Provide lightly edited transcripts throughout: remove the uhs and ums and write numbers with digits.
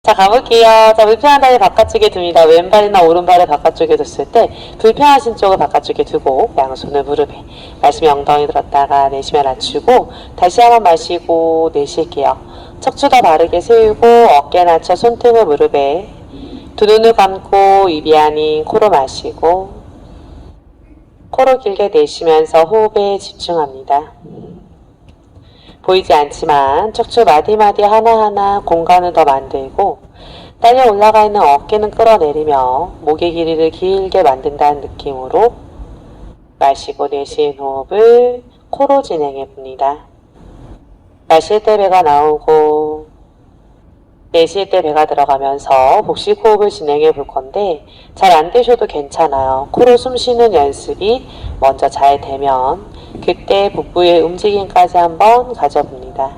자, 가볼게요. 자, 불편한 다리 바깥쪽에 둡니다. 왼발이나 오른발을 바깥쪽에 뒀을 때 불편하신 쪽을 바깥쪽에 두고 양손을 무릎에 마시며 엉덩이 들었다가 내쉬며 낮추고 다시 한번 마시고 내쉴게요. 척추 더 바르게 세우고 어깨 낮춰 손등을 무릎에 두 눈을 감고 입이 아닌 코로 마시고 코로 길게 내쉬면서 호흡에 집중합니다. 보이지 않지만 척추 마디마디 하나하나 공간을 더 만들고 딸려 올라가 있는 어깨는 끌어내리며 목의 길이를 길게 만든다는 느낌으로 마시고 내쉬는 호흡을 코로 진행해 봅니다. 마실 때 배가 나오고 내쉴 때 배가 들어가면서 복식 호흡을 진행해 볼 건데 잘 안 되셔도 괜찮아요. 코로 숨 쉬는 연습이 먼저 잘 되면 그때 복부의 움직임까지 한번 가져봅니다.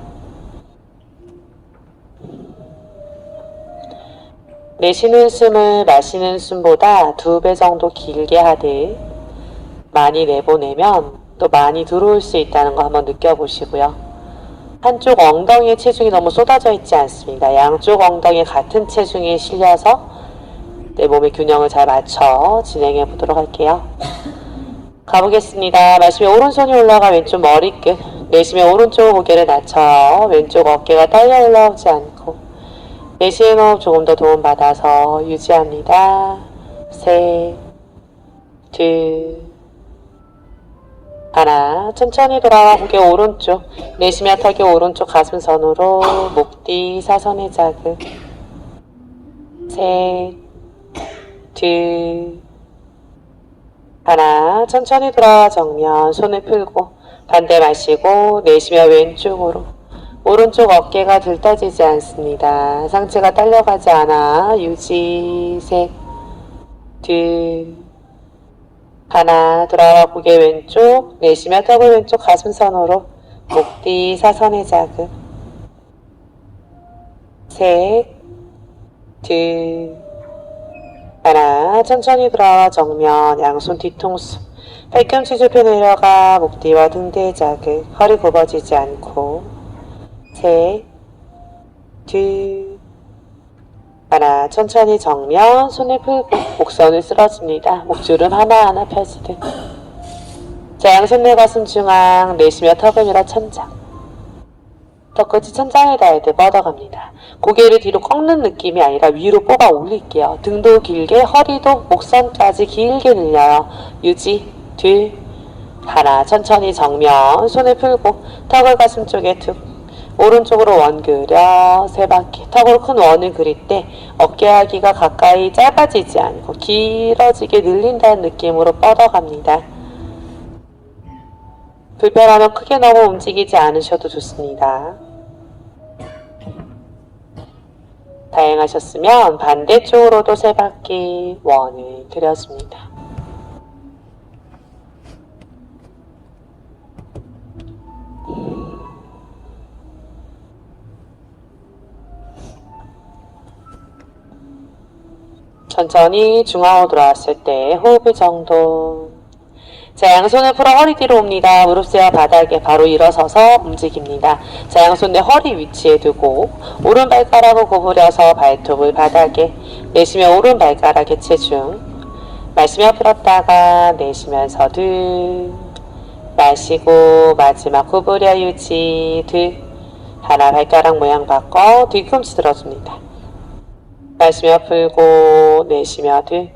내쉬는 숨을 마시는 숨보다 2배 정도 길게 하듯 많이 내보내면 또 많이 들어올 수 있다는 거 한번 느껴보시고요. 한쪽 엉덩이에 체중이 너무 쏟아져 있지 않습니다. 양쪽 엉덩이에 같은 체중이 실려서 내 몸의 균형을 잘 맞춰 진행해 보도록 할게요. 가보겠습니다. 마시며 오른손이 올라가 왼쪽 머리끝, 내쉬며 오른쪽 고개를 낮춰요. 왼쪽 어깨가 딸려 올라오지 않고 내쉬는 호흡 조금 더 도움받아서 유지합니다. 셋, 둘, 하나. 천천히 돌아와 고개 오른쪽, 내쉬며 턱이 오른쪽 가슴선으로 목 뒤 사선의 자극. 셋, 둘, 하나. 천천히 돌아와 정면, 손을 풀고 반대 마시고 내쉬며 왼쪽으로. 오른쪽 어깨가 들떠지지 않습니다. 상체가 딸려가지 않아 유지. 셋, 둘, 하나. 돌아와 고개 왼쪽, 내쉬며 턱을 왼쪽 가슴선으로 목 뒤 사선의 자극. 셋, 둘, 하나. 천천히 돌아와 정면, 양손 뒤통수, 팔꿈치 좁혀 내려가 목 뒤와 등 뒤의 자극. 허리 굽어지지 않고. 셋, 둘, 하나. 천천히 정면, 손을 풀고 목선을 쓸어줍니다. 목주름 하나하나 펴지듯. 자, 양손 내 가슴 중앙, 내쉬며 턱을 밀어 천장. 턱끝이 천장에 닿을 때 뻗어갑니다. 고개를 뒤로 꺾는 느낌이 아니라 위로 뽑아 올릴게요. 등도 길게, 허리도 목선까지 길게 늘려요. 유지, 둘, 하나. 천천히 정면, 손을 풀고 턱을 가슴 쪽에 툭. 오른쪽으로 원 그려 세 바퀴. 턱으로 큰 원을 그릴 때 어깨하기가 가까이 짧아지지 않고 길어지게 늘린다는 느낌으로 뻗어갑니다. 불편하면 크게 너무 움직이지 않으셔도 좋습니다. 다행하셨으면 반대쪽으로도 세 바퀴 원을 그려줍니다. 천천히 중앙으로 돌아왔을 때 호흡을 정돈. 자, 양손을 풀어 허리 뒤로 옵니다. 무릎새와 바닥에 바로 일어서서 움직입니다. 자, 양손 내 허리 위치에 두고 오른 발가락을 구부려서 발톱을 바닥에, 내쉬며 오른 발가락에 체중. 마시며 풀었다가 내쉬면서 둘, 마시고 마지막 구부려 유지. 둘, 하나. 발가락 모양 바꿔 뒤꿈치 들어줍니다. 마시며 풀고 내쉬며 둘,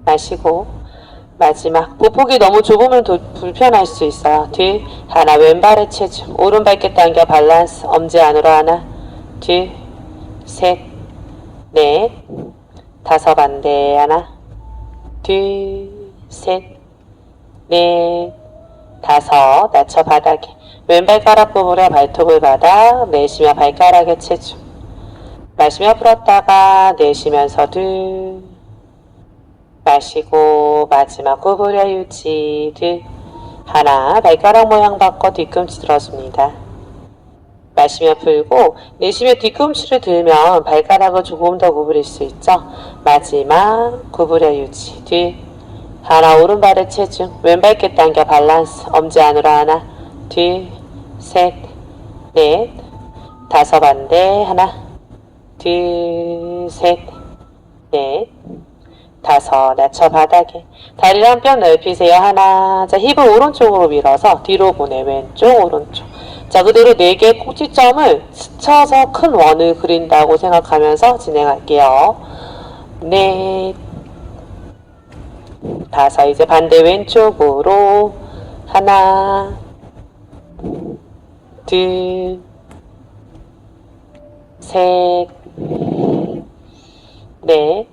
마시고 마지막. 보폭이 너무 좁으면 불편할 수 있어요. 둘, 하나. 왼발에 체중, 오른발끝 당겨 밸런스. 엄지 안으로 하나, 둘, 셋, 넷, 다섯. 반대 하나, 둘, 셋, 넷, 다섯. 낮춰 바닥에 왼발가락 구부려 발톱을 받아 내쉬며 발가락에 체중. 마시며 풀었다가 내쉬면서 둘, 마시고 마지막 구부려 유지. 둘, 하나. 발가락 모양 바꿔 뒤꿈치 들어줍니다. 마시며 풀고 내쉬며 뒤꿈치를 들면 발가락을 조금 더 구부릴 수 있죠. 마지막 구부려 유지. 둘, 하나. 오른발에 체중, 왼발끝 당겨 밸런스. 엄지 안으로 하나, 둘, 셋, 넷, 다섯. 반대 하나, 둘, 셋, 넷, 다섯. 낮춰 바닥에. 다리를 한 뼘 넓히세요. 하나. 자, 힙을 오른쪽으로 밀어서 뒤로 보내. 왼쪽, 오른쪽. 자, 그대로 4개의 꼭지점을 스쳐서 큰 원을 그린다고 생각하면서 진행할게요. 넷, 다섯. 이제 반대 왼쪽으로. 하나, 둘, 셋, 넷,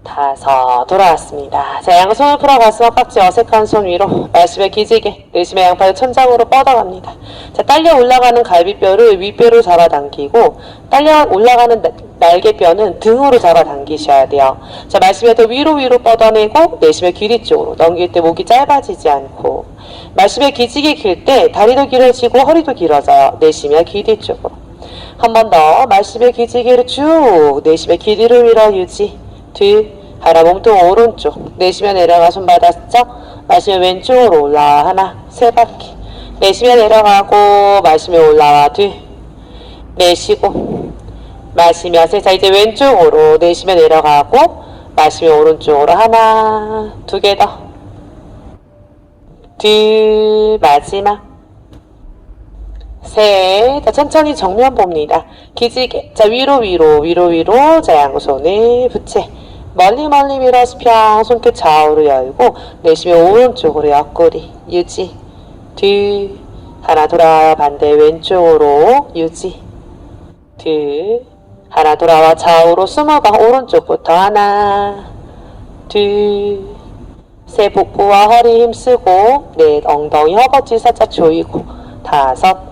다섯. 돌아왔습니다. 자, 양손을 풀어 가슴 깍지 어색한 손 위로. 말씀에 기지개. 내쉬며 양팔을 천장으로 뻗어갑니다. 자, 딸려 올라가는 갈비뼈를 윗뼈로 잡아당기고 딸려 올라가는 날개뼈는 등으로 잡아당기셔야 돼요. 자, 말씀에 더 위로 뻗어내고 내쉬며 길이 쪽으로. 넘길 때 목이 짧아지지 않고. 말씀에 기지개 길 때 다리도 길어지고 허리도 길어져요. 내쉬며 길이 쪽으로. 한 번 더. 말씀에 기지개를 쭉. 내쉬며 길이를 밀어 유지. 둘. 하나. 몸통 오른쪽. 내쉬며 내려가 손바닥 쩍. 마시며 왼쪽으로 올라와. 하나. 3바퀴. 내쉬며 내려가고 마시며 올라와. 둘. 내쉬고 마시며 셋. 자, 이제 왼쪽으로 내쉬며 내려가고 마시며 오른쪽으로. 하나. 2개 더. 둘. 마지막. 셋. 자, 천천히 정면 봅니다. 기지개. 자, 위로. 자, 양손을 부채. 멀리 밀어서 평. 손끝 좌우로 열고 내쉬며 오른쪽으로 옆구리. 유지. 둘. 하나. 돌아와요. 반대 왼쪽으로. 유지. 둘. 하나. 돌아와 좌우로 20번. 오른쪽부터. 하나. 둘. 셋. 복부와 허리 힘쓰고. 넷. 엉덩이 허벅지 살짝 조이고. 다섯.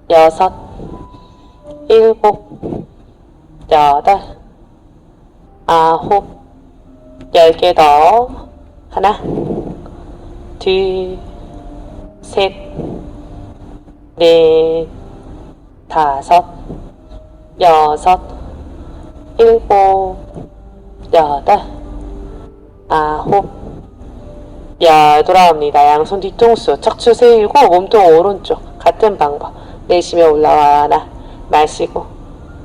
여섯. 일곱. 여덟. 아홉. 10개 더. 하나. 둘. 셋. 넷. 다섯. 여섯. 일곱. 여덟. 아홉. 열. 돌아옵니다. 양손 뒤통수 척추 세우고 몸통 오른쪽. 같은 방법. 내쉬며 올라와. 하나. 마시고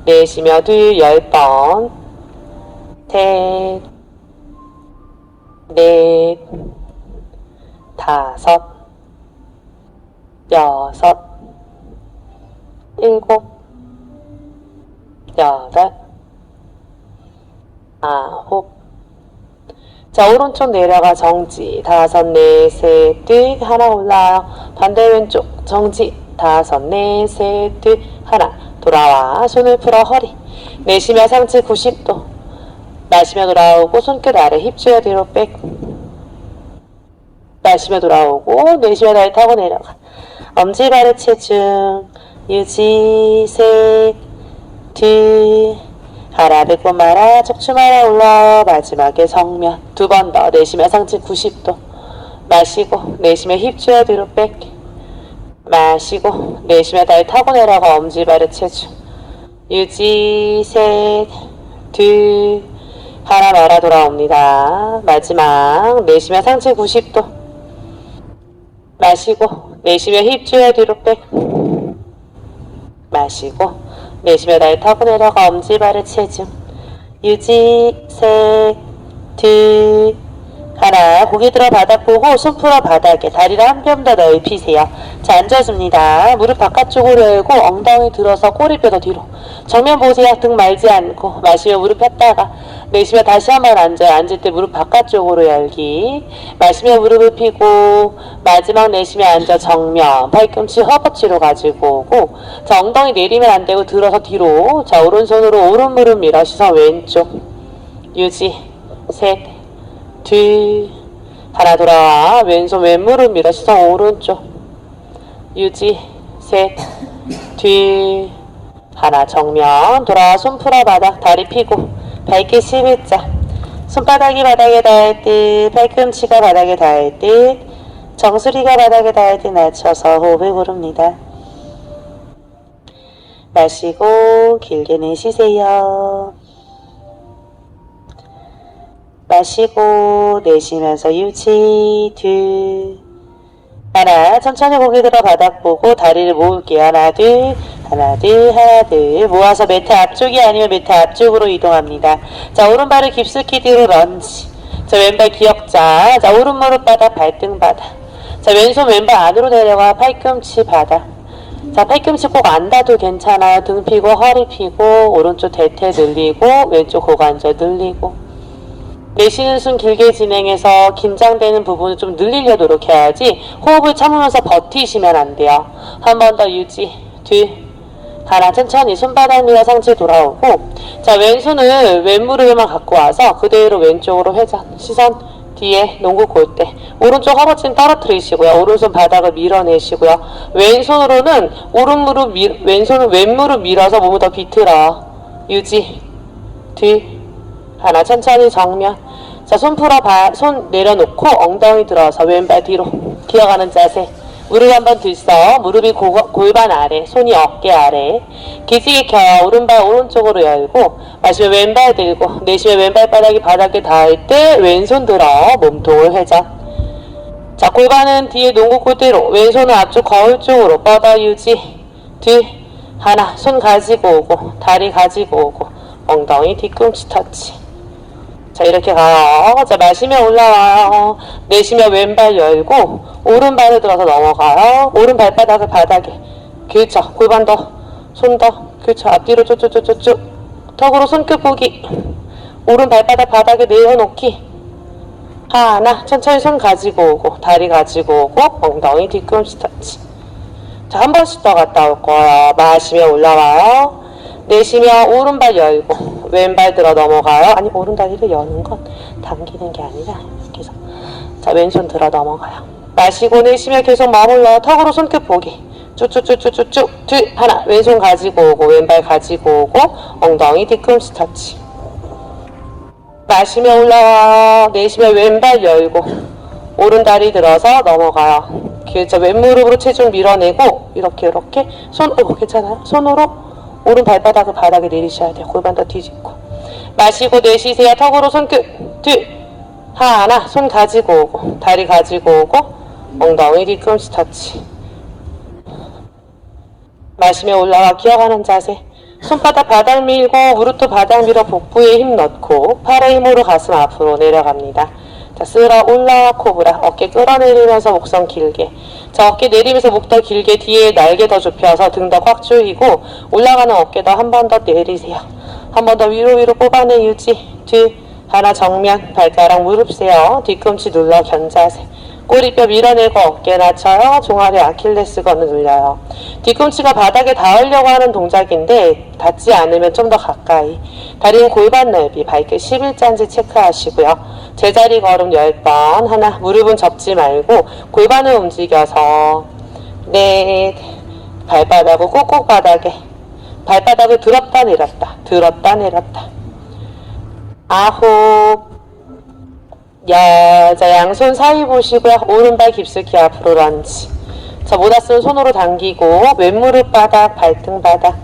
내쉬며 둘. 10번. 셋. 넷. 다섯. 여섯. 일곱. 여덟. 아홉. 자, 오른쪽 내려가 정지. 다섯. 넷. 셋. 둘. 하나. 올라와요. 반대 왼쪽 정지. 다섯. 넷. 셋. 둘. 하나. 돌아와. 손을 풀어 허리. 내쉬며 상체 90도. 마시며 돌아오고 손끝 아래 힙 조여 뒤로 백. 마시며 돌아오고 내쉬며 다리 타고 내려가. 엄지발의 체중 유지. 셋. 둘. 하나. 배꼽 말아 척추 말아 올라와. 마지막에 정면 2번 더. 내쉬며 상체 90도. 마시고 내쉬며 힙 조여 뒤로 백. 마시고 내쉬며 다리 타고 내려가. 엄지발의 체중 유지. 셋. 둘. 하나. 말아 돌아옵니다. 마지막 내쉬며 상체 90도. 마시고 내쉬며 힙 조여 뒤로 백. 마시고 내쉬며 다리 타고 내려가. 엄지발의 체중 유지. 셋. 둘. 하나. 고개 들어 바닥 보고 손 풀어 바닥에. 다리를 한 뼘 더 넓히세요. 자, 앉아줍니다. 무릎 바깥쪽으로 열고 엉덩이 들어서 꼬리뼈 더 뒤로. 정면 보세요. 등 말지 않고. 마시며 무릎 폈다가 내쉬며 다시 한번 앉아요. 앉을 때 무릎 바깥쪽으로 열기. 마시며 무릎을 펴고 마지막 내쉬며 앉아 정면. 팔꿈치 허벅지로 가지고 오고. 자, 엉덩이 내리면 안 되고 들어서 뒤로. 자, 오른손으로 오른 무릎 밀어 시선 왼쪽. 유지. 셋. 둘. 하나. 돌아와. 왼손 왼무릎 밀어 시선 오른쪽. 유지. 셋. 둘. 하나. 정면. 돌아와. 손 풀어 바닥. 다리 펴고 발길 11자. 손바닥이 바닥에 닿을 듯 팔꿈치가 바닥에 닿을 듯 정수리가 바닥에 닿을 듯 낮춰서 호흡을 고릅니다. 마시고 길게 내쉬세요. 마시고 내쉬면서 유지. 둘. 하나. 천천히 고개 들어 바닥 보고 다리를 모을게요. 하나. 둘. 하나 둘 모아서 매트 앞쪽이 아니면 매트 앞쪽으로 이동합니다. 자, 오른발을 깊숙이 뒤로 런지. 자, 왼발 기역자. 자, 오른 무릎 바닥 발등 바닥. 자, 왼손 왼발 안으로 내려가 팔꿈치 바닥. 자, 팔꿈치 꼭 안 닿아도 괜찮아요. 등 펴고 허리 펴고 오른쪽 대퇴 늘리고 왼쪽 고관절 늘리고. 내쉬는 숨 길게 진행해서 긴장되는 부분을 좀 늘리려 노력해야지 호흡을 참으면서 버티시면 안 돼요. 한 번 더 유지. 둘. 하나. 천천히 손바닥 밀어 상체 돌아오고. 자, 왼손을 왼무릎에만 갖고 와서 그대로 왼쪽으로 회전. 시선 뒤에 농구 골대. 오른쪽 허벅지는 떨어뜨리시고요. 오른손 바닥을 밀어내시고요. 왼손으로는 왼손은 왼무릎 밀어서 몸을 더 비틀어. 유지. 둘. 하나. 천천히 정면. 자, 손 풀어 손 내려놓고 엉덩이 들어서 왼발 뒤로 기어가는 자세. 무릎 한번 들써. 무릎이 골반 아래, 손이 어깨 아래. 기지개 켜요. 오른발 오른쪽으로 열고 마시면 왼발 들고 내쉬면 왼발바닥이 바닥에 닿을 때 왼손 들어 몸통을 회전. 자, 골반은 뒤에 농구 골대로 왼손은 앞쪽 거울 쪽으로 뻗어 유지. 둘. 하나. 손 가지고 오고 다리 가지고 오고 엉덩이 뒤꿈치 터치. 자, 이렇게 가요. 자, 마시면 올라와요. 내쉬면 왼발 열고 오른발을 들어서 넘어가요. 오른 발바닥을 바닥에. 그렇죠. 골반 더, 손 더. 그렇죠. 앞뒤로 쭉쭉쭉쭉쭉. 턱으로 손끝 보기. 오른 발바닥 바닥에 내려놓기. 하나. 천천히 손 가지고 오고 다리 가지고 오고 엉덩이 뒤꿈치 터치. 자, 한 번씩 더 갔다 올 거예요. 마시면 올라와요. 내쉬면 오른발 열고 왼발 들어 넘어가요. 아니, 오른다리를 여는 건 당기는 게 아니라 이렇게 해서. 자, 왼손 들어 넘어가요. 마시고 내쉬면 계속 머물러. 턱으로 손끝 보기. 쭉쭉쭉쭉쭉. 둘. 하나. 왼손 가지고 오고 왼발 가지고 오고 엉덩이 뒤꿈치 터치. 마시면 올라와. 내쉬면 왼발 열고 오른다리 들어서 넘어가요. 그렇죠. 왼무릎으로 체중 밀어내고 이렇게 손, 괜찮아요? 손으로 오른 발바닥을 바닥에 내리셔야 돼요. 골반 더 뒤집고. 마시고 내쉬세요. 턱으로 손끝. 둘. 하나. 손 가지고 오고 다리 가지고 오고 엉덩이 뒤꿈치 터치. 마시면 올라와 기어가는 자세. 손바닥 바닥 밀고 무릎도 바닥 밀어 복부에 힘 넣고 팔의 힘으로 가슴 앞으로 내려갑니다. 자, 쓸어 올라 코브라. 어깨 끌어내리면서 목선 길게. 자, 어깨 내리면서 목 더 길게. 뒤에 날개 더 좁혀서 등 더 꽉 조이고 올라가는 어깨 더 한 번 더 내리세요. 한 번 더 위로 뽑아내 유지. 둘. 하나. 정면. 발가락 무릎 세요. 뒤꿈치 눌러 견자세. 꼬리뼈 밀어내고 어깨 낮춰요. 종아리 아킬레스건을 눌려요. 뒤꿈치가 바닥에 닿으려고 하는 동작인데 닿지 않으면 좀 더 가까이. 다리는 골반 넓이, 발끝 11자인지 체크하시고요. 제자리 걸음 10번. 하나. 무릎은 접지 말고 골반을 움직여서. 넷. 발바닥을 꼭꼭 바닥에. 발바닥을 들었다 내렸다. 들었다 내렸다. 아홉. 자, 양손 사이 보시고요. 오른발 깊숙이 앞으로 런지. 자, 모다스는 손으로 당기고 왼무릎 바닥, 발등 바닥.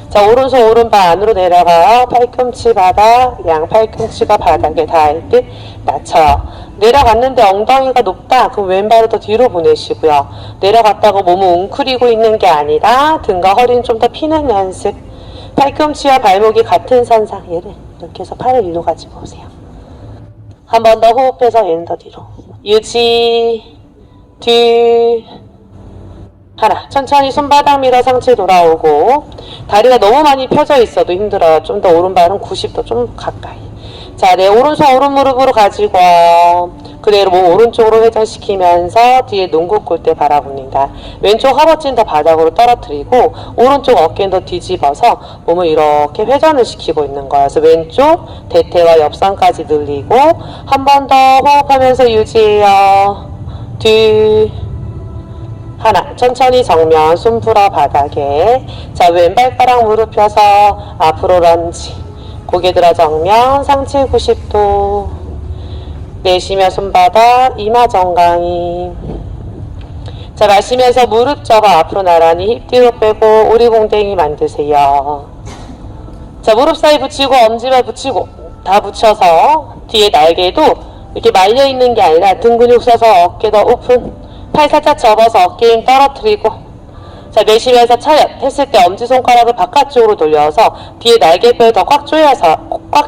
자, 오른손 오른발 안으로 내려가요. 팔꿈치 바닥, 양 팔꿈치가 바닥에 닿을 듯 낮춰요. 내려갔는데 엉덩이가 높다. 그럼 왼발을 더 뒤로 보내시고요. 내려갔다고 몸을 웅크리고 있는 게 아니라 등과 허리는 좀 더 피는 연습. 팔꿈치와 발목이 같은 선상. 얘를 이렇게 해서 팔을 일로 가지고 오세요. 한 번 더 호흡해서 얘는 더 뒤로. 유지. 둘. 하나. 천천히 손바닥 밀어 상체 돌아오고 다리가 너무 많이 펴져 있어도 힘들어요. 좀 더 오른발은 90도 좀 가까이. 자, 내 오른손 오른 무릎으로 가지고 그대로 몸 오른쪽으로 회전시키면서 뒤에 농구 골대 바라봅니다. 왼쪽 허벅지는 더 바닥으로 떨어뜨리고 오른쪽 어깨는 더 뒤집어서 몸을 이렇게 회전을 시키고 있는 거예요. 그래서 왼쪽 대퇴와 옆선까지 늘리고 한 번 더 호흡하면서 유지해요. 둘. 하나. 천천히 정면 손 풀어 바닥에. 자, 왼발가락 무릎 펴서 앞으로 런지. 고개 들어 정면 상체 90도. 내쉬며 손바닥 이마 정강이. 자, 마시면서 무릎 접어 앞으로 나란히 힙 뒤로 빼고 오리공댕이 만드세요. 자, 무릎 사이 붙이고 엄지발 붙이고 다 붙여서 뒤에 날개도 이렇게 말려있는 게 아니라 등 근육 써서 어깨 더 오픈. 팔 살짝 접어서 어깨 힘 떨어뜨리고 자, 내쉬면서 차렷 했을 때 엄지손가락을 바깥쪽으로 돌려서 뒤에 날개뼈를 더 꽉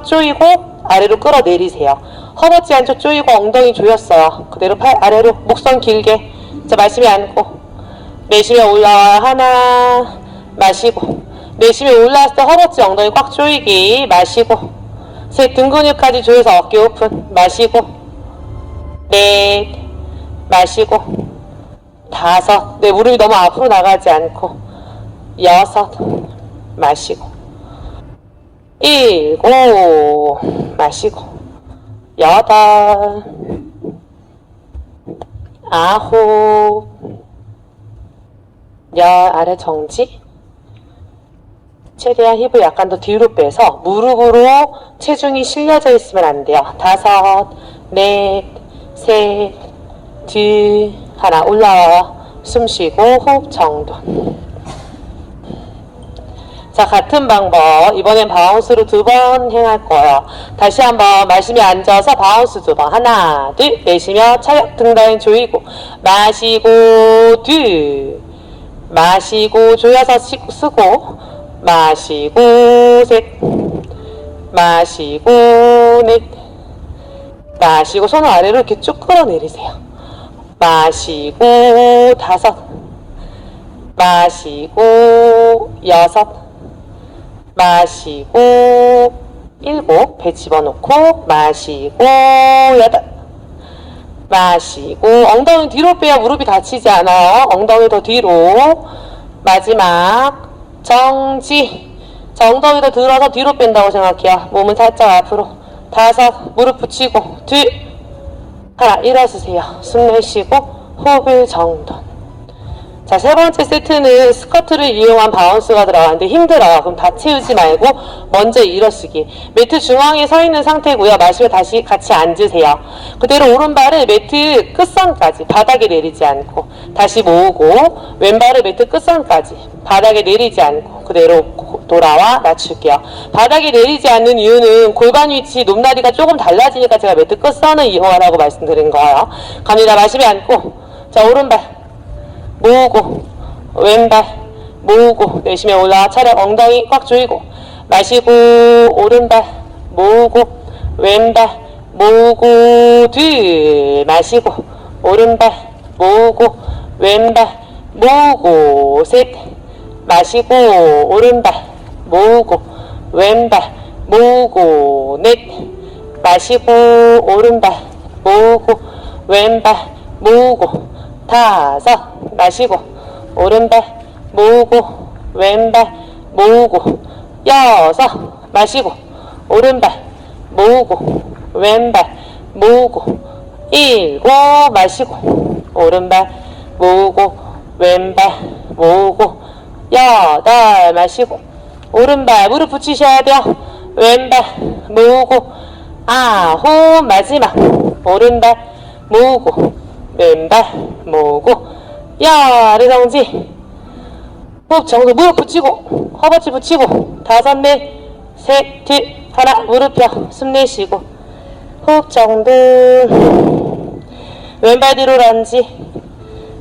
조이고 아래로 끌어내리세요. 허벅지 안쪽 조이고 엉덩이 조였어요. 그대로 팔 아래로 목선 길게. 자, 마시며 앉고 내쉬며 올라와. 하나 마시고 내쉬며 올라왔을 때 허벅지 엉덩이 꽉 조이기. 마시고 셋 등 근육까지 조여서 어깨 오픈. 마시고 넷 마시고 다섯 네 무릎이 너무 앞으로 나가지 않고 여섯 마시고 일곱 마시고 여덟 아홉 열 아래 정지. 최대한 힙을 약간 더 뒤로 빼서 무릎으로 체중이 실려져 있으면 안 돼요. 다섯 넷 셋 둘 하나 올라와요. 숨 쉬고 호흡 정돈. 자, 같은 방법 이번엔 바운스로 2번 행할 거예요. 다시 한번 마시며 앉아서 바운스 2번. 하나 둘 내쉬며 차렷 등 라인 조이고 마시고 둘 마시고 조여서 쓰고 마시고 셋 마시고 넷 마시고 손을 아래로 이렇게 쭉 끌어내리세요. 마시고 다섯 마시고 여섯 마시고 일곱 배 집어넣고 마시고 여덟 마시고 엉덩이 뒤로 빼야 무릎이 다치지 않아요. 엉덩이 더 뒤로. 마지막 정지. 자, 엉덩이 더 들어서 뒤로 뺀다고 생각해요. 몸은 살짝 앞으로. 다섯 무릎 붙이고 둘 하나 일어서세요. 숨 내쉬고 호흡을 정돈. 자, 세 번째 세트는 스쿼트를 이용한 바운스가 들어가는데 힘들어요. 그럼 다 채우지 말고 먼저 일어서기. 매트 중앙에 서 있는 상태고요. 마시고 다시 같이 앉으세요. 그대로 오른발을 매트 끝선까지 바닥에 내리지 않고 다시 모으고 왼발을 매트 끝선까지 바닥에 내리지 않고 그대로 돌아와 낮출게요. 바닥에 내리지 않는 이유는 골반 위치 높낮이가 조금 달라지니까 제가 매트 끝선을 이용하라고 말씀드린 거예요. 갑니다. 마시며 앉고 자, 오른발 모으고 왼발 모으고 내쉬며 올라와 차렷 엉덩이 꽉 조이고 마시고 오른발 모으고 왼발 모으고 둘 마시고 오른발 모으고 왼발 모으고 셋 마시고 오른발 모으고 왼발 모으고 넷 마시고 오른발 모으고 왼발 모으고 다섯 마시고 오른발 모으고 왼발 모으고 여섯 마시고 오른발 모으고 왼발 모으고 일곱 마시고 오른발 모으고 왼발 모으고 여덟 마시고 오른발 무릎 붙이셔야 돼요. 왼발 모으고 아홉 마지막 오른발 모으고 왼발 모으고 열 정지. 호흡 정도 무릎 붙이고 허벅지 붙이고 다섯 넷셋 둘 하나 무릎 펴 숨 내쉬고 호흡 정도. 왼발 뒤로 런지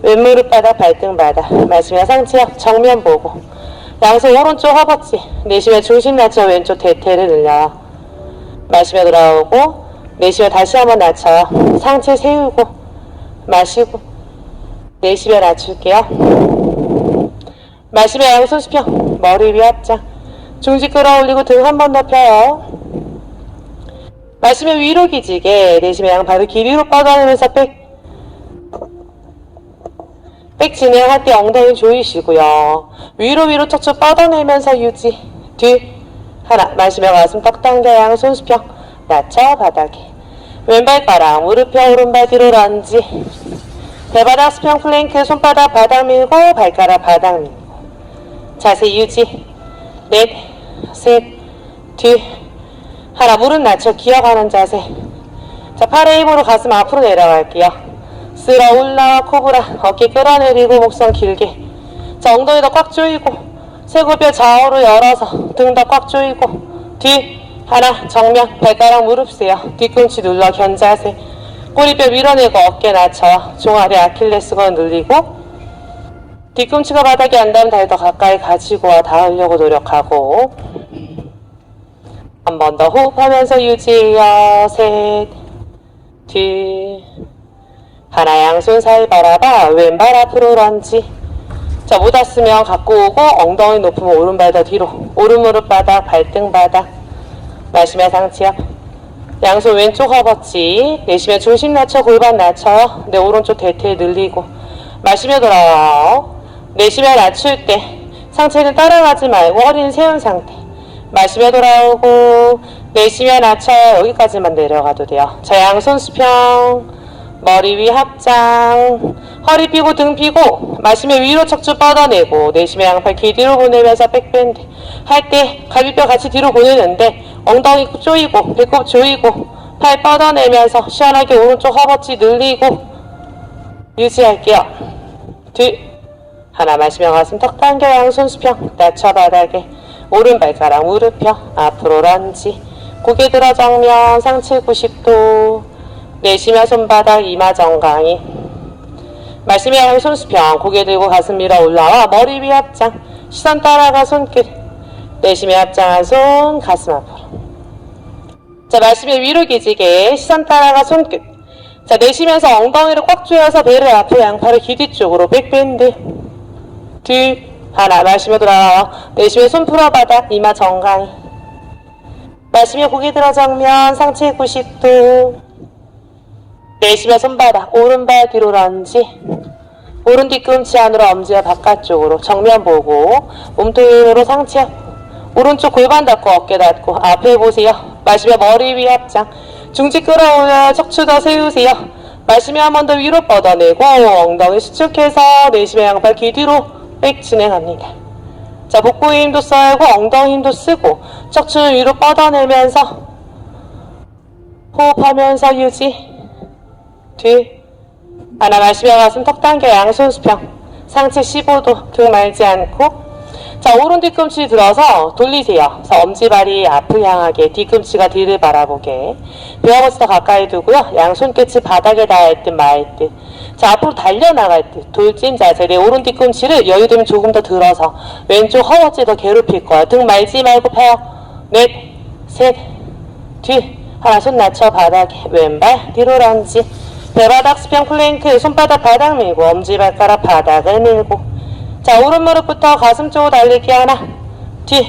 왼무릎 바닥 발등 바닥 마시며 상체 정면 보고 양손 오른쪽 허벅지 내쉬며 중심 낮춰 왼쪽 대퇴를 늘려요. 마시며 돌아오고 내쉬며 다시 한번 낮춰요. 상체 세우고 마시고 내쉬며 낮출게요. 마시며 양손 수평 머리 위 합장 중지 끌어올리고 등 한 번 더 펴요. 마시며 위로 기지개 내쉬며 양발을 길이로 뻗어내면서 백 진행할 때 엉덩이 조이시고요. 위로 척척 뻗어내면서 유지. 둘 하나 마시며 가슴 떡 당겨 양손 수평 낮춰 바닥에 왼발가락 무릎 펴 오른발 뒤로 런지 배바닥 수평 플랭크 손바닥 바닥 밀고 발가락 바닥 밀고 자세 유지. 넷 셋 둘 하나 무릎 낮춰 기어가는 자세. 자, 팔의 힘으로 가슴 앞으로 내려갈게요. 쓸어 올라와 코브라 어깨 끌어내리고 목선 길게. 자, 엉덩이 더 꽉 조이고 쇄골뼈 좌우로 열어서 등 더 꽉 조이고 뒤 하나 정면 발가락 무릎 세요. 뒤꿈치 눌러 견자세. 꼬리뼈 밀어내고 어깨 낮춰 종아리 아킬레스건 늘리고 뒤꿈치가 바닥에 안 닿으면 다리 더 가까이 가지고 와 닿으려고 노력하고 한 번 더 호흡하면서 유지해요. 셋, 둘, 하나. 양손 사이 바라봐. 왼발 앞으로 런지. 자, 못 왔으면 갖고 오고 엉덩이 높으면 오른발 더 뒤로. 오른 무릎 바닥, 발등 바닥. 마시면 상체 앞. 양손 왼쪽 허벅지. 내쉬면 중심 낮춰 골반 낮춰요. 내 오른쪽 대퇴 늘리고. 마시며 돌아와요. 내쉬며 낮출 때 상체는 따라가지 말고 허리는 세운 상태. 마시며 돌아오고 내쉬며 낮춰요. 여기까지만 내려가도 돼요. 자, 양손 수평. 머리 위 합장. 허리 펴고 등 펴고 마시며 위로 척추 뻗어내고 내쉬며 양팔 귀 뒤로 보내면서 백밴드. 할 때 갈비뼈 같이 뒤로 보내는데 엉덩이 조이고 배꼽 조이고 팔 뻗어내면서 시원하게 오른쪽 허벅지 늘리고 유지할게요. 둘, 하나. 마시며 가슴 턱 당겨 양손 수평. 낮춰 바닥에 오른발가락 무릎 펴 앞으로 런지. 고개 들어 정면 상체 90도. 내쉬며 손바닥 이마 정강이. 마시며 양손 수평. 고개 들고 가슴 밀어 올라와 머리 위 합장. 시선 따라가 손끝. 내쉬며 합장한 손 가슴 앞으로. 자, 마시며 위로 기지개. 시선 따라가 손끝. 자, 내쉬면서 엉덩이를 꽉 조여서 배를 앞으로 양팔을 귀 뒤쪽으로 백밴드. 둘, 하나. 마시며 돌아와요. 내쉬며 손 풀어 바닥 이마 정강이. 마시며 고개 들어 정면 상체 90도. 내쉬며 손바닥 오른발 뒤로 런지. 오른 뒤꿈치 안으로 엄지와 바깥쪽으로 정면 보고 몸통 힘으로 상체 앞. 오른쪽 골반 닫고 어깨 닫고 앞에 보세요. 마시며 머리 위 합장. 중지 끌어올려 척추 더 세우세요. 마시며 한 번 더 위로 뻗어내고 엉덩이 수축해서 내쉬며 양팔 귀 뒤로 백 진행합니다. 자, 복부 힘도 써고 엉덩이 힘도 쓰고 척추 위로 뻗어내면서 호흡하면서 유지. 둘, 하나. 마시며 가슴 턱 당겨 양손 수평. 상체 15도. 등 말지 않고. 자, 오른 뒤꿈치 들어서 돌리세요. 그래서 엄지발이 앞을 향하게 뒤꿈치가 뒤를 바라보게. 배어버스 더 가까이 두고요. 양손끝이 바닥에 닿을 듯 말 듯. 자, 앞으로 달려나갈 듯. 돌진 자세. 내 오른 뒤꿈치를 여유되면 조금 더 들어서 왼쪽 허벅지 더 괴롭힐 거야. 등 말지 말고 펴요. 넷, 셋, 둘, 하나. 손 낮춰 바닥에 왼발 뒤로 런지. 배바닥 수평 플랭크. 손바닥 바닥 밀고 엄지발가락 바닥을 밀고. 자, 오른 무릎부터 가슴 쪽으로 달리기. 하나, 둘,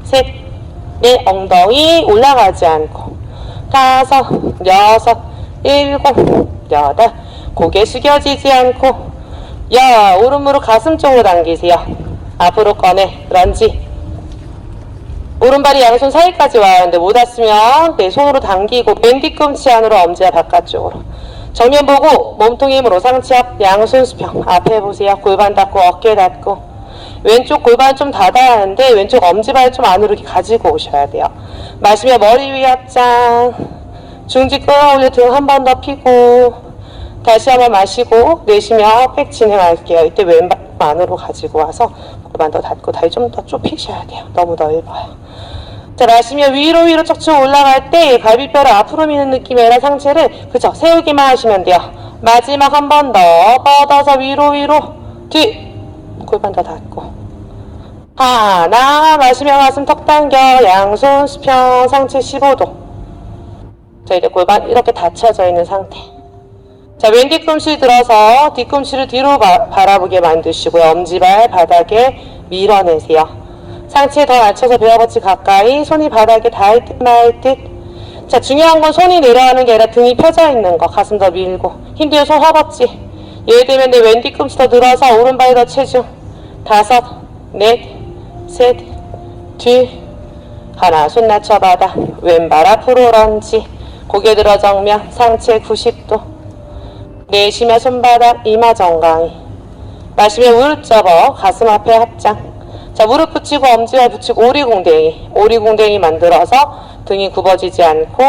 셋, 넷. 엉덩이 올라가지 않고. 다섯, 여섯, 일곱, 여덟. 고개 숙여지지 않고. 오른 무릎 가슴 쪽으로 당기세요. 앞으로 꺼내 런지. 오른발이 양손 사이까지 와야 하는데 못 왔으면 내 손으로 당기고 왼 뒤꿈치 안으로 엄지와 바깥쪽으로. 정면 보고 몸통 힘으로 상체 앞 양손 수평. 앞에 보세요. 골반 닫고 어깨 닫고. 왼쪽 골반 좀 닫아야 하는데 왼쪽 엄지발 좀 안으로 이렇게 가지고 오셔야 돼요. 마시며 머리 위 합장. 중지 끌어올려 등 한 번 더 펴고. 다시 한번 마시고 내쉬며 백 진행할게요. 이때 왼발 안으로 가지고 와서 골반 더 닫고 다리 좀 더 좁히셔야 돼요. 너무 넓어요. 자, 마시며 위로 척추 올라갈 때 갈비뼈를 앞으로 미는 느낌이 아니라 상체를 그쵸 세우기만 하시면 돼요. 마지막 한 번 더 뻗어서 위로 둘, 골반 더 닫고. 하나. 마시며 가슴 턱 당겨 양손 수평. 상체 15도. 자, 이제 골반 이렇게 닫혀져 있는 상태. 자, 왼 뒤꿈치 들어서 뒤꿈치를 뒤로 바라보게 만드시고요. 엄지발 바닥에 밀어내세요. 상체 더 낮춰서 배어버치 가까이. 손이 바닥에 닿을 듯 말 듯. 자, 중요한 건 손이 내려가는 게 아니라 등이 펴져 있는 거. 가슴 더 밀고. 힘들면 손 허벅지. 예를 들면 내 왼 뒤꿈치 더 들어서 오른발 더 체중. 다섯, 넷, 셋, 둘, 하나. 손 낮춰 바닥. 왼발 앞으로 런지. 고개 들어 정면. 상체 90도. 내쉬며 손바닥 이마 정강이. 마시며 무릎 접어 가슴 앞에 합장. 자, 무릎 붙이고 엄지발 붙이고 오리궁뎅이. 오리궁뎅이 만들어서 등이 굽어지지 않고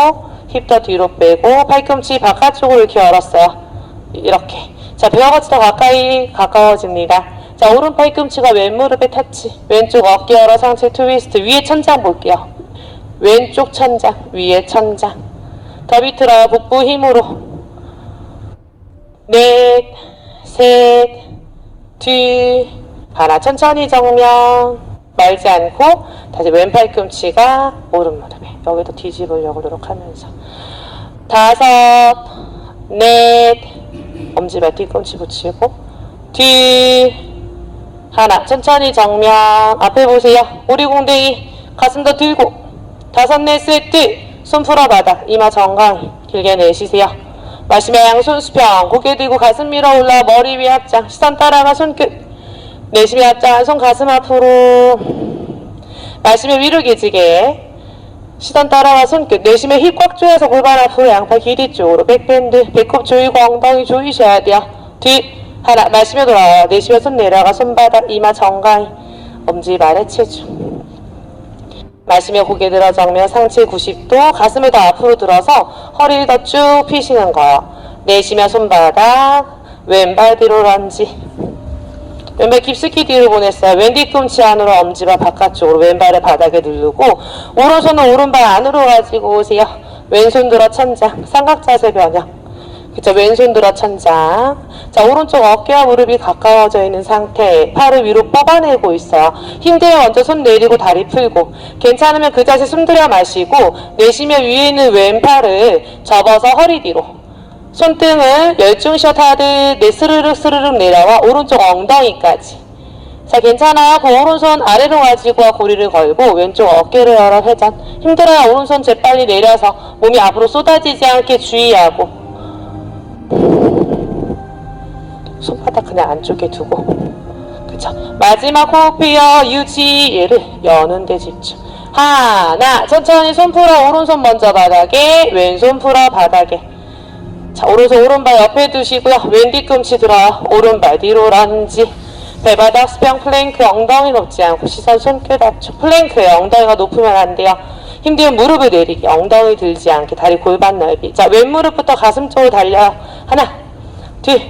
힙 더 뒤로 빼고 팔꿈치 바깥쪽으로 이렇게 열었어요. 이렇게. 자, 배어버치 더 가까워집니다. 자, 오른 팔꿈치가 왼 무릎에 터치. 왼쪽 어깨 열어 상체 트위스트. 위에 천장 볼게요. 왼쪽 천장, 위에 천장. 더 비틀어요. 복부 힘으로. 넷, 셋, 뒤, 하나, 천천히 정면, 말지 않고, 다시 왼팔꿈치가 오른 무릎에, 여기도 뒤집으려고 노력하면서, 다섯, 넷, 엄지발 뒤꿈치 붙이고, 뒤, 하나, 천천히 정면, 앞에 보세요. 오리공댕이, 가슴 더 들고, 다섯, 넷, 세트, 손 풀어 바닥, 이마 정강이, 길게 내쉬세요. 마시며 양손 수평, 고개 들고 가슴 밀어 올라 머리 위 합장, 시선 따라가 손끝. 내쉬며 합장, 손 가슴 앞으로. 마시며 위로 기지개. 시선 따라가 손끝. 내쉬며 힙 꽉 조여서 골반 앞으로 양팔 길이 쪽으로. 백밴드, 배꼽 조이고 엉덩이 조이셔야 돼요. 뒤, 하나, 마시며 돌아와요. 내쉬며 손 내려가 손바닥, 이마 정강이, 엄지발에 체중. 마시며 고개 들어 정면 상체 90도, 가슴을 더 앞으로 들어서 허리를 더 쭉 펴시는 거예요. 내쉬며 손바닥, 왼발 뒤로 런지. 왼발 깊숙이 뒤로 보냈어요. 왼 뒤꿈치 안으로 엄지발 바깥쪽으로 왼발을 바닥에 누르고 오른손은 오른발 안으로 가지고 오세요. 왼손 들어 천장, 삼각자세 변형. 그쵸, 왼손 들어 천장. 자, 오른쪽 어깨와 무릎이 가까워져 있는 상태, 팔을 위로 뽑아내고 있어요. 힘들면 먼저 손 내리고 다리 풀고, 괜찮으면 그 자세 숨 들여 마시고, 내쉬며 위에 있는 왼팔을 접어서 허리 뒤로, 손등을 열중샷 하듯 스르륵 스르륵 내려와 오른쪽 엉덩이까지. 자, 괜찮아요. 그 오른손 아래로 가지고 고리를 걸고 왼쪽 어깨를 열어 회전. 힘들어요. 오른손 재빨리 내려서 몸이 앞으로 쏟아지지 않게 주의하고, 손바닥 그냥 안쪽에 두고, 그쵸? 마지막 호흡 이어 유지. 얘를 여는 데 집중. 하나, 천천히 손 풀어. 오른손 먼저 바닥에, 왼손 풀어 바닥에. 자, 오른손 오른발 옆에 두시고요. 왼 뒤꿈치 들어요. 오른발 뒤로 런지. 배바닥 수평 플랭크, 엉덩이 높지 않고 시선 손끝 앞쪽. 플랭크에 엉덩이가 높으면 안 돼요. 힘들면 무릎을 내리기, 엉덩이 들지 않게, 다리 골반 넓이. 자, 왼 무릎부터 가슴 쪽으로 달려요. 하나, 둘,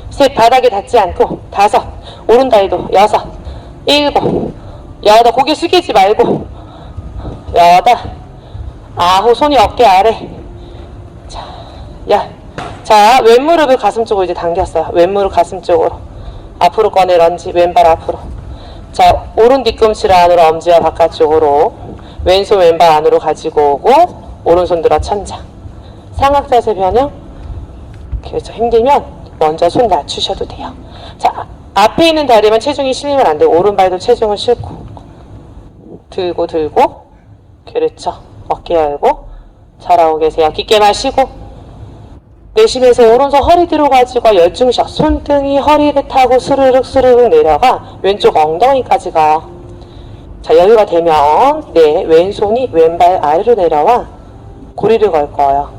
셋, 바닥에 닿지 않고, 다섯, 오른 다리도 여섯, 일곱, 여덟, 고개 숙이지 말고, 여덟, 아홉, 손이 어깨 아래. 자, 자, 왼 무릎을 가슴 쪽으로 이제 당겼어요. 왼 무릎 가슴 쪽으로. 앞으로 꺼내 런지, 왼발 앞으로. 자, 오른 뒤꿈치를 안으로 엄지와 바깥쪽으로. 왼손 왼발 안으로 가지고 오고, 오른손 들어 천장. 삼각자세 변형. 그래서 힘들면 먼저 손 낮추셔도 돼요. 자, 앞에 있는 다리만 체중이 실리면 안 돼요. 오른발도 체중을 싣고. 들고, 그렇죠. 어깨 열고. 잘하고 계세요. 깊게 마시고. 내쉬면서 오른손 허리 뒤로 가지고 열중샷. 손등이 허리를 타고 스르륵 스르륵 내려가 왼쪽 엉덩이까지 가요. 자, 여유가 되면 왼손이 왼발 아래로 내려와 고리를 걸 거예요.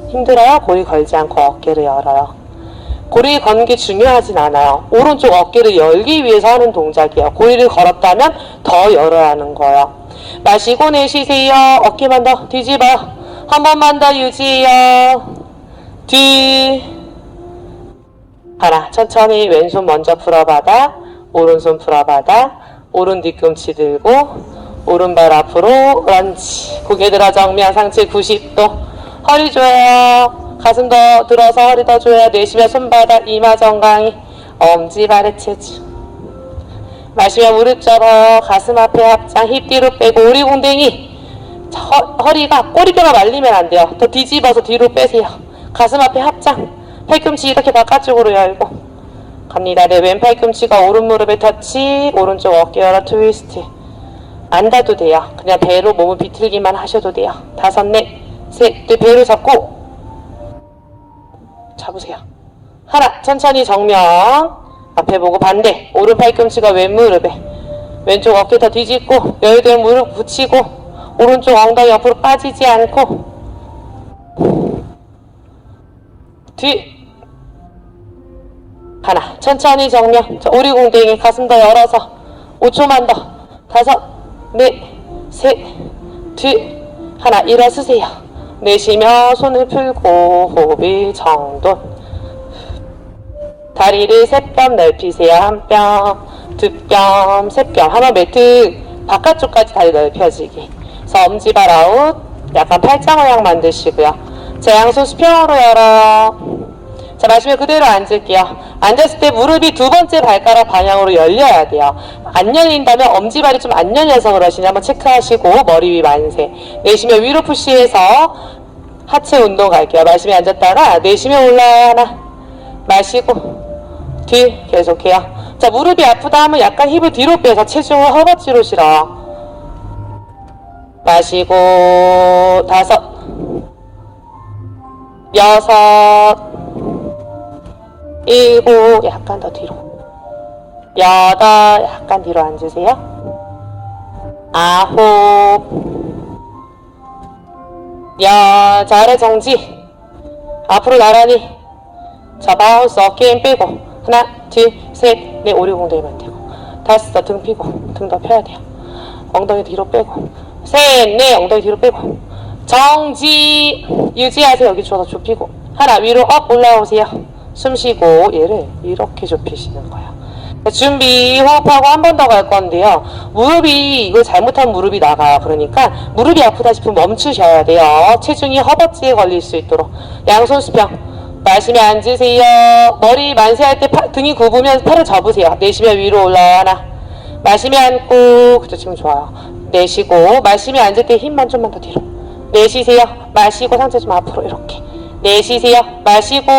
힘들어요? 고리 걸지 않고 어깨를 열어요. 고리 거는 게 중요하진 않아요. 오른쪽 어깨를 열기 위해서 하는 동작이에요. 고리를 걸었다면 더 열어야 하는 거예요. 마시고 내쉬세요. 어깨만 더 뒤집어요. 한 번만 더 유지해요. 뒤, 하나, 천천히 왼손 먼저 풀어받아, 오른손 풀어받아, 오른 뒤꿈치 들고, 오른발 앞으로 런지. 고개 들어 정면 상체 90도. 허리 조여요. 가슴 더 들어서 허리 더 조여요. 내쉬며 손바닥, 이마 정강이, 엄지발에 체중. 마시며 무릎 접어요. 가슴 앞에 합장, 힙 뒤로 빼고, 오리공댕이. 허리가, 꼬리뼈가 말리면 안 돼요. 더 뒤집어서 뒤로 빼세요. 가슴 앞에 합장. 팔꿈치 이렇게 바깥쪽으로 열고. 갑니다. 내 왼 팔꿈치가 오른 무릎에 터치, 오른쪽 어깨 열어 트위스트. 안 닿아도 돼요. 그냥 배로 몸을 비틀기만 하셔도 돼요. 다섯, 넷, 셋, 둘, 배로 잡고. 잡으세요. 하나, 천천히 정면. 앞에 보고 반대. 오른 팔꿈치가 왼 무릎에. 왼쪽 어깨 더 뒤집고, 여유된 무릎 붙이고, 오른쪽 엉덩이 옆으로 빠지지 않고. 뒤. 하나, 천천히 정면. 자, 오리공댕이 가슴 더 열어서 5초만 더. 다섯, 넷, 셋, 둘, 하나. 일어서세요. 내쉬며 손을 풀고 호흡을 정돈. 다리를 세 뼘 넓히세요. 한 뼘, 두 뼘, 세 뼘. 한번 매트 바깥쪽까지 다리 넓혀지기. 그래서 엄지발 아웃. 약간 팔자 모양 만드시고요. 자, 양손 수평으로 열어요. 자, 자, 마시면 그대로 앉을게요. 앉았을 때 무릎이 두 번째 발가락 방향으로 열려야 돼요. 안 열린다면 엄지발이 좀 안 열려서 그러시니 한번 체크하시고 머리 위 만세. 내쉬면 위로 푸시해서 하체 운동 갈게요. 마시면 앉았다가 내쉬면 올라와요. 하나 마시고 뒤 계속해요. 자, 무릎이 아프다 하면 약간 힙을 뒤로 빼서 체중을 허벅지로 실어. 마시고 다섯 여섯 일곱 약간 더 뒤로 여덟 약간 뒤로 앉으세요. 아홉 열 자, 아래 정지 앞으로 나란히 자, 바운스 어깨 힘 빼고 하나 둘셋넷 오리공들면 되고 다섯 등 피고 등 더 펴야 돼요. 엉덩이 뒤로 빼고 셋넷 엉덩이 뒤로 빼고 정지 유지하세요. 여기 줘서 좁히고 하나 위로 업 올라오세요. 숨 쉬고 얘를 이렇게 좁히시는 거예요. 준비 호흡하고 한 번 더 갈 건데요. 무릎이 이거 잘못하면 무릎이 나가요. 그러니까 무릎이 아프다 싶으면 멈추셔야 돼요. 체중이 허벅지에 걸릴 수 있도록 양손 수평 마시면 앉으세요. 머리 만세할 때 등이 굽으면 팔을 접으세요. 내쉬면 위로 올라와 하나 마시면 앉고 그쵸 지금 좋아요. 내쉬고 마시면 앉을 때 힘만 좀만 더 뒤로 내쉬세요. 마시고 상체 좀 앞으로 이렇게 내쉬세요. 마시고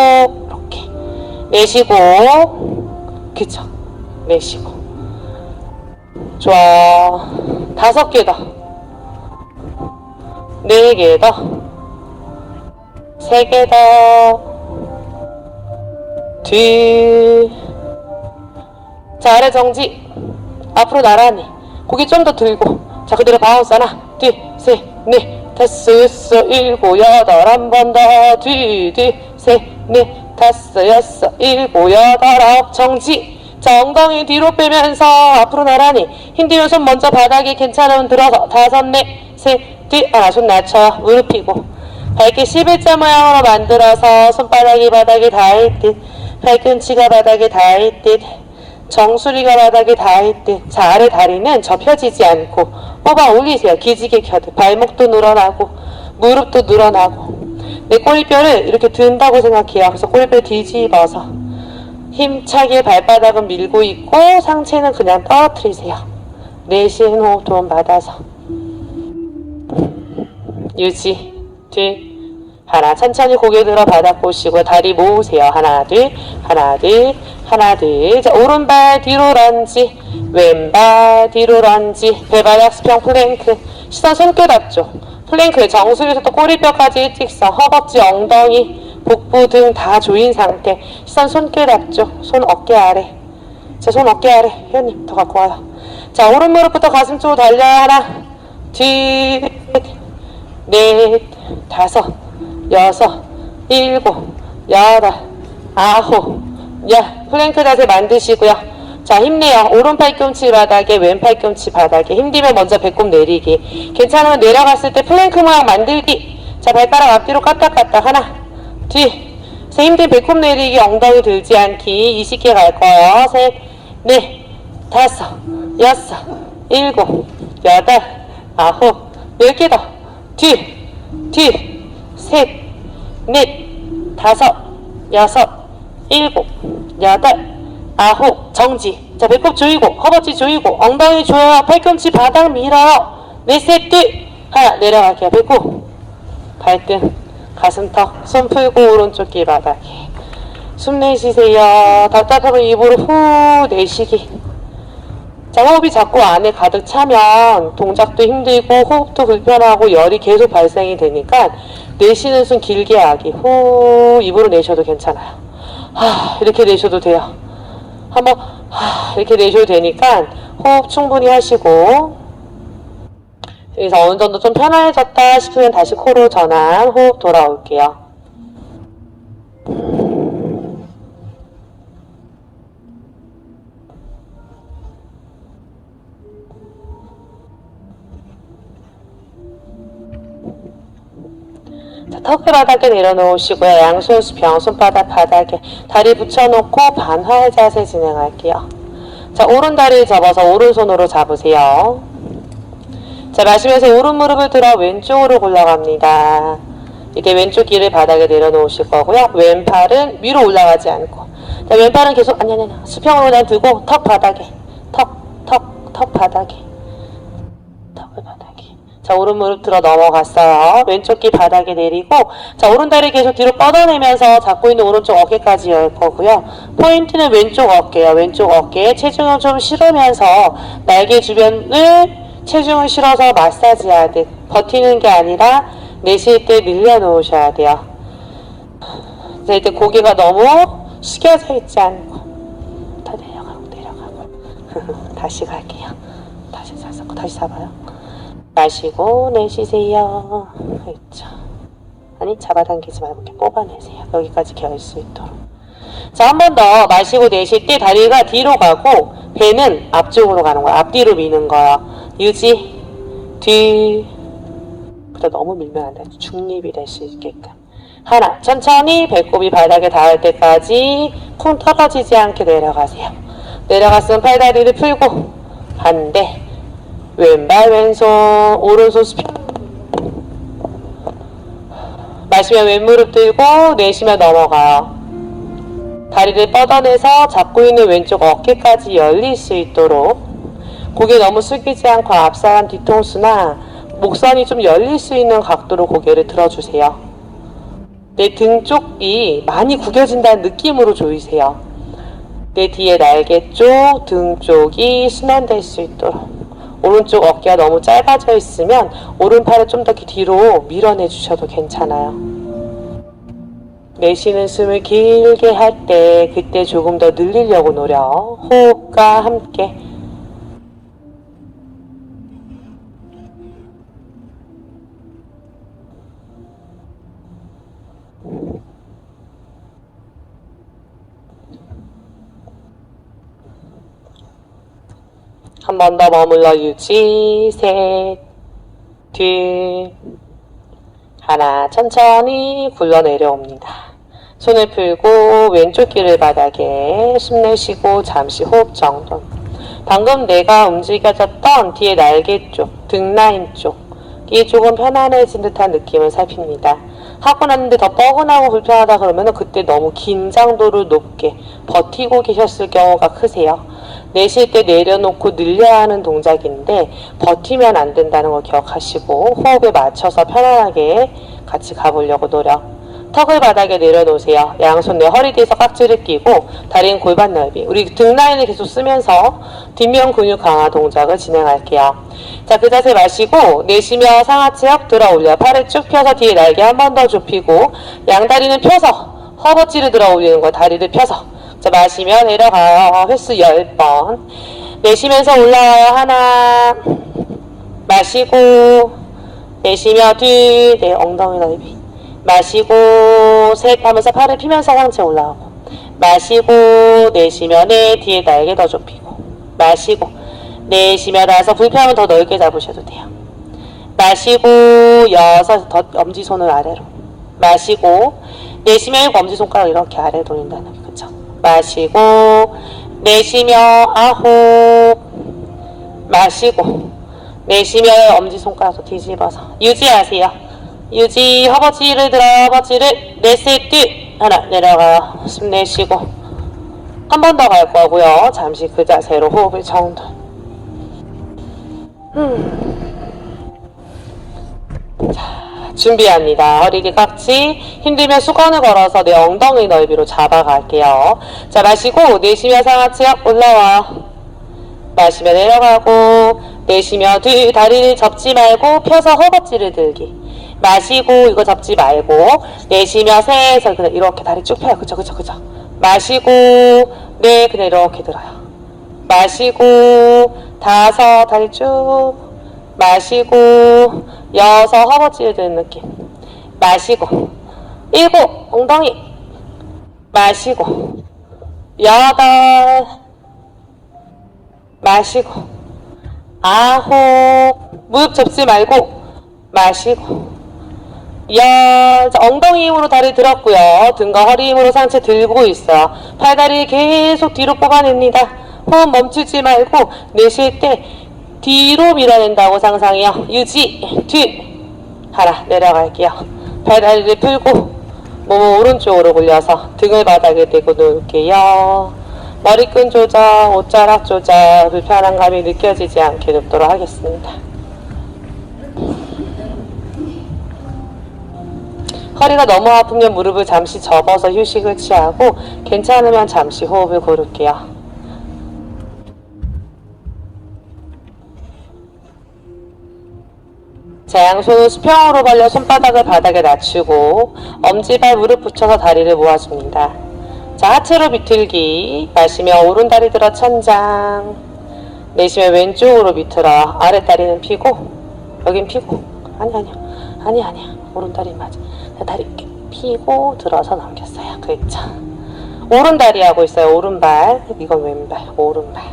이렇게 내쉬고 그쵸 내쉬고 좋아. 다섯 개 더 네 개 더 세 개 더 뒤 자, 아래 정지 앞으로 나란히 고개 좀 더 들고 자, 그대로 바운스 하나 둘셋넷 다섯 여섯 일곱 여덟 한 번 더 둘셋넷 다섯 여섯 일곱 여덟 아홉 정지 자, 엉덩이 뒤로 빼면서 앞으로 나란히 힘들면 손 먼저 바닥에 괜찮으면 들어서 다섯 넷셋둘 하나 손 낮춰요. 무릎 펴고 발끝 11자 모양으로 만들어서 손바닥이 바닥에 닿을 듯 발꿈치가 바닥에 닿을 듯 정수리가 바닥에 닿을 듯 자, 아래 다리는 접혀지지 않고 뽑아 올리세요. 기지개 켜듯 발목도 늘어나고 무릎도 늘어나고 내 꼬리뼈를 이렇게 든다고 생각해요. 그래서 꼬리뼈 뒤집어서 힘차게 발바닥은 밀고 있고 상체는 그냥 떨어뜨리세요. 내쉬는 호흡 도움 받아서 유지 둘 하나 천천히 고개 들어 바닥 보시고 다리 모으세요. 하나 둘 하나 둘 하나 둘 자, 오른발 뒤로 런지 왼발 뒤로 런지 배바닥 수평 플랭크 시선 손끝 앞쪽 플랭크에 정수리부터 꼬리뼈까지 일직선 허벅지 엉덩이 복부 등 다 조인 상태 시선 손끝 앞쪽 손 어깨 아래 자, 손 어깨 아래 회원님 더 갖고 와요. 자, 오른 무릎부터 가슴 쪽으로 달려요. 하나 둘 넷 다섯 여섯 일곱 여덟 아홉 열 플랭크 자세 만드시고요. 자, 힘내요. 오른 팔꿈치 바닥에 왼 팔꿈치 바닥에 힘들면 먼저 배꼽 내리기 괜찮으면 내려갔을 때 플랭크 모양 만들기 자, 발가락 앞뒤로 까딱까딱 하나 둘 셋 힘든 배꼽 내리기 엉덩이 들지 않기 20개 갈 거예요. 셋 넷 다섯 여섯 일곱 여덟 아홉 10개 더 둘 셋 넷 다섯 여섯 일곱 여덟 아홉 정지 자, 배꼽 조이고 허벅지 조이고 엉덩이 조여요. 팔꿈치 바닥 밀어요. 넷셋 둘 하나 내려갈게요. 배꼽 발등 가슴턱 손 풀고 오른쪽 귀 바닥에 숨 내쉬세요. 답답하면 입으로 후 내쉬기 자, 호흡이 자꾸 안에 가득 차면 동작도 힘들고 호흡도 불편하고 열이 계속 발생이 되니까 내쉬는 숨 길게 하기 후 입으로 내셔도 괜찮아요. 이렇게 내셔도 돼요. 한번 이렇게 내셔도 되니까 호흡 충분히 하시고 여기서 어느 정도 좀 편안해졌다 싶으면 다시 코로 전환 호흡 돌아올게요. 자, 턱을 바닥에 내려놓으시고요. 양손 수평, 손바닥 바닥에 다리 붙여놓고 반활 자세 진행할게요. 자, 오른 다리를 접어서 오른손으로 잡으세요. 자, 마시면서 오른 무릎을 들어 왼쪽으로 골라갑니다. 이때 왼쪽 귀를 바닥에 내려놓으실 거고요. 왼팔은 위로 올라가지 않고. 자, 왼팔은 계속, 아니, 수평으로 그냥 두고, 턱 바닥에. 턱 바닥에. 턱을 바닥에. 자, 오른 무릎 들어 넘어갔어요. 왼쪽 귀 바닥에 내리고, 자, 오른다리 계속 뒤로 뻗어내면서 잡고 있는 오른쪽 어깨까지 열 거고요. 포인트는 왼쪽 어깨예요. 왼쪽 어깨에 체중을 좀 실으면서 날개 주변을 체중을 실어서 마사지 하듯 버티는 게 아니라 내쉴 때 늘려놓으셔야 돼요. 자, 이때 고개가 너무 숙여져 있지 않고 더 내려가고 다시 갈게요. 다시 잡아요. 마시고 내쉬세요. 그렇죠. 아니, 잡아당기지 말고 이렇게 뽑아내세요. 여기까지 겨울 수 있도록. 자, 한 번 더 마시고 내쉴 때 다리가 뒤로 가고 배는 앞쪽으로 가는 거야. 앞뒤로 미는 거야. 유지, 뒤. 그래, 너무 밀면 안 돼. 중립이 될 수 있게끔. 하나, 천천히 배꼽이 바닥에 닿을 때까지 쿵 떨어지지 않게 내려가세요. 내려갔으면 팔다리를 풀고 반대. 왼발 왼손, 오른손 수평. 마시면 왼무릎 들고 내쉬면 넘어가요. 다리를 뻗어내서 잡고 있는 왼쪽 어깨까지 열릴 수 있도록 고개 너무 숙이지 않고 앞사람 뒤통수나 목선이 좀 열릴 수 있는 각도로 고개를 들어주세요. 내 등 쪽이 많이 구겨진다는 느낌으로 조이세요. 내 뒤에 날개 쪽, 등 쪽이 순환될 수 있도록. 오른쪽 어깨가 너무 짧아져 있으면 오른팔을 좀 더 뒤로 밀어내 주셔도 괜찮아요. 내쉬는 숨을 길게 할 때 그때 조금 더 늘리려고 노력. 호흡과 함께. 한 번 더 머물러 유지. 셋, 둘, 하나. 천천히 굴러 내려옵니다. 손을 풀고 왼쪽 귀를 바닥에 숨 내쉬고 잠시 호흡 정돈. 방금 내가 움직여졌던 뒤에 날개 쪽, 등 라인 쪽이 조금 편안해진 듯한 느낌을 살핍니다. 하고 났는데 더 뻐근하고 불편하다 그러면 그때 너무 긴장도를 높게 버티고 계셨을 경우가 크세요. 내쉴 때 내려놓고 늘려야 하는 동작인데 버티면 안 된다는 걸 기억하시고 호흡에 맞춰서 편안하게 같이 가보려고 노력. 턱을 바닥에 내려놓으세요. 양손 내 허리 뒤에서 깍지를 끼고 다리는 골반 넓이. 우리 등 라인을 계속 쓰면서 뒷면 근육 강화 동작을 진행할게요. 자, 그 자세 마시고 내쉬며 상하체 역 들어 올려. 팔을 쭉 펴서 뒤에 날개 한 번 더 좁히고 양다리는 펴서 허벅지를 들어 올리는 거. 다리를 펴서. 자, 마시며 내려가요. 횟수 10번. 내쉬면서 올라와요. 하나. 마시고 내쉬며 둘. 네, 엉덩이 넓이. 마시고 셋 하면서 팔을 피면서 상체 올라오고. 마시고 내쉬며 넷. 뒤에 날개 더 좁히고. 마시고 내쉬며 다섯. 불편하면 더 넓게 잡으셔도 돼요. 마시고 여섯. 더 엄지손을 아래로. 마시고 내쉬며 일곱. 엄지손가락 이렇게 아래로 돌린다는 게 그쵸? 마시고 내쉬며 아홉. 마시고 내쉬며 엄지손가락도 뒤집어서 유지하세요. 유지. 허벅지를 들어요. 허벅지를 넷셋 둘. 하나. 내려가요. 숨 내쉬고 한 번 더 갈 거고요. 잠시 그 자세로 호흡을 정돈. 자, 준비합니다. 허리를 깍지. 힘들면 수건을 걸어서 내 엉덩이 넓이로 잡아갈게요. 자, 마시고 내쉬며 상하체 역 올라와요. 마시며 내려가고 내쉬며 둘. 다리를 접지 말고 펴서 허벅지를 들기. 마시고 이거 접지 말고 내쉬며 셋. 그냥 이렇게 다리 쭉 펴요. 그쵸. 마시고 네. 그냥 이렇게 들어요. 마시고 다섯. 다리 쭉. 마시고 여섯. 허벅지를 드는 느낌. 마시고 일곱. 엉덩이. 마시고 여덟. 마시고 아홉. 무릎 접지 말고 마시고 열. 엉덩이 힘으로 다리 들었고요. 등과 허리 힘으로 상체 들고 있어요. 팔다리 계속 뒤로 뽑아냅니다. 호흡 멈추지 말고 내쉴 때 뒤로 밀어낸다고 상상해요. 유지. 둘. 하나. 내려갈게요. 발다리를 풀고 몸을 오른쪽으로 굴려서 등을 바닥에 대고 누울게요. 머리끈 조절, 옷자락 조절, 불편한 감이 느껴지지 않게 눕도록 하겠습니다. 허리가 너무 아프면 무릎을 잠시 접어서 휴식을 취하고 괜찮으면 잠시 호흡을 고를게요. 자, 양손을 수평으로 벌려 손바닥을 바닥에 낮추고 엄지발 무릎 붙여서 다리를 모아줍니다. 자, 하체로 비틀기. 마시며 오른다리 들어 천장. 내쉬며 왼쪽으로 비틀어. 아랫다리는 펴고 여긴 펴고. 아니야. 오른다리 맞아. 자, 다리 이렇게 펴고 들어서 넘겼어요. 그렇죠. 오른다리 하고 있어요. 오른발. 이건 왼발. 오른발.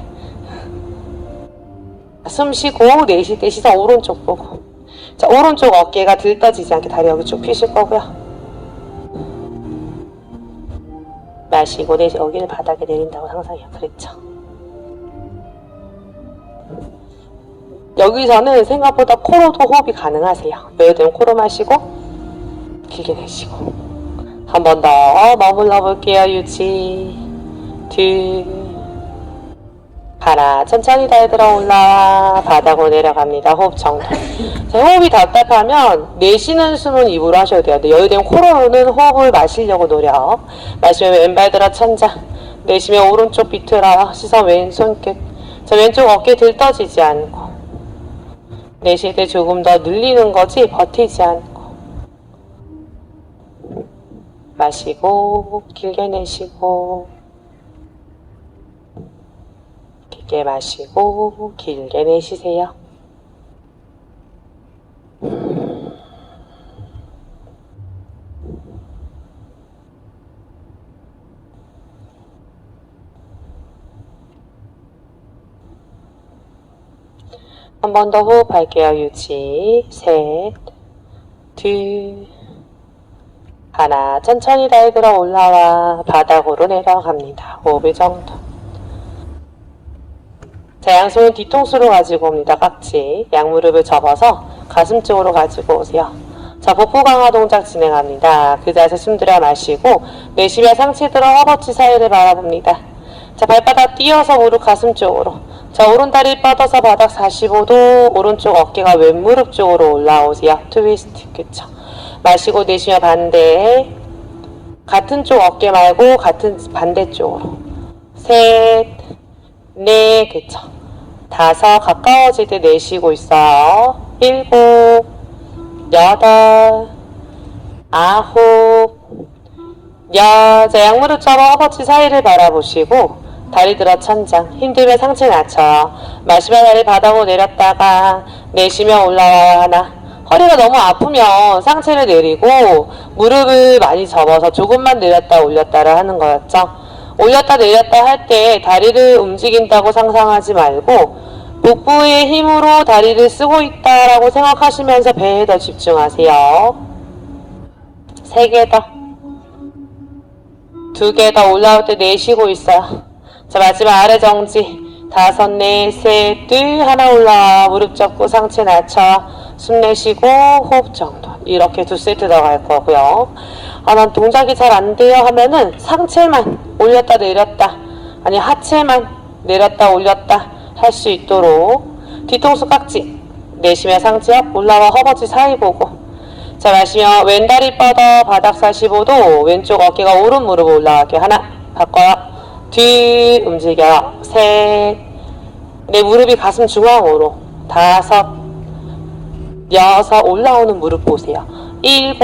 숨 쉬고 내쉴 때 시선 오른쪽 보고. 자, 오른쪽 어깨가 들떠지지 않게 다리 여기 쭉 펴실 거고요. 마시고 여기를 바닥에 내린다고 상상해요. 그렇죠. 여기서는 생각보다 코로도 호흡이 가능하세요. 여유되면 코로 마시고 길게 내쉬고 한 번 더 머물러 볼게요. 유지. 둘. 하나. 천천히 달 들어 올라와 바닥으로 내려갑니다. 호흡 정도. 자, 호흡이 답답하면 내쉬는 숨은 입으로 하셔도 돼요. 근데 여유되면 코로는 호흡을 마시려고 노력. 마시면 왼발 들어 천장. 내쉬면 오른쪽 비틀어. 시선 왼손 끝. 자, 왼쪽 어깨 들떠지지 않고. 내쉴 때 조금 더 늘리는 거지 버티지 않고. 마시고 길게 내쉬고. 길게 마시고 길게 내쉬세요. 한 번 더 호흡할게요. 유지. 셋, 둘, 하나. 천천히 달 들어 올라와 바닥으로 내려갑니다. 5분 정도. 자, 양손은 뒤통수로 가지고 옵니다. 깍지. 양무릎을 접어서 가슴 쪽으로 가지고 오세요. 자, 복부 강화 동작 진행합니다. 그 자세 숨 들여 마시고 내쉬며 상체 들어 허벅지 사이를 바라봅니다. 자, 발바닥 띄어서 무릎 가슴 쪽으로. 자, 오른다리 뻗어서 바닥 45도. 오른쪽 어깨가 왼무릎 쪽으로 올라오세요. 트위스트. 그쵸. 마시고 내쉬며 반대. 같은 쪽 어깨 말고 같은 반대쪽으로. 셋, 넷. 그쵸. 다섯. 가까워질 때 내쉬고 있어요. 일곱, 여덟, 아홉, 열. 자, 양무릎처럼 허벅지 사이를 바라보시고 다리 들어 천장. 힘들면 상체 낮춰요. 마시며 다리 바닥으로 내렸다가 내쉬며 올라와요. 하나. 허리가 너무 아프면 상체를 내리고 무릎을 많이 접어서 조금만 내렸다 올렸다를 하는 거였죠. 올렸다 내렸다 할 때 다리를 움직인다고 상상하지 말고 복부의 힘으로 다리를 쓰고 있다라고 생각하시면서 배에 더 집중하세요. 3개 더. 2개 더. 올라올 때 내쉬고 있어요. 자, 마지막 아래 정지. 5, 넷, 셋, 둘. 하나 올라와. 무릎 접고 상체 낮춰. 숨 내쉬고 호흡 정도. 이렇게 2세트 더 갈 거고요. 난 동작이 잘 안 돼요 하면은 상체만 올렸다 내렸다, 아니 하체만 내렸다 올렸다 할 수 있도록 뒤통수 깍지. 내쉬며 상체 앞 올라와 허벅지 사이 보고. 자, 마시며 왼다리 뻗어 바닥 45도. 왼쪽 어깨가 오른 무릎 올라가게. 하나. 바꿔요. 뒤 움직여요. 셋. 내 무릎이 가슴 중앙으로. 5, 6. 올라오는 무릎 보세요. 7.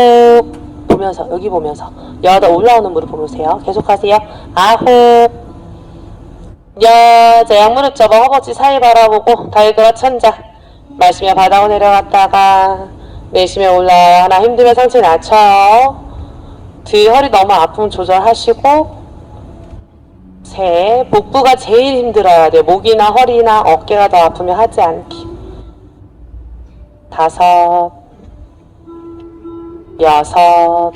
보면서 여기 보면서. 8. 올라오는 무릎 보세요. 계속하세요. 9. 자, 양무릎 접어 허벅지 사이 바라보고 다리 들어 천장. 마시며 바닥으로 내려갔다가 내쉬며 올라와요. 하나. 힘들면 상체 낮춰요. 뒤 허리 너무 아프면 조절하시고. 셋. 복부가 제일 힘들어야 돼요. 목이나 허리나 어깨가 더 아프면 하지 않기. 5, 6,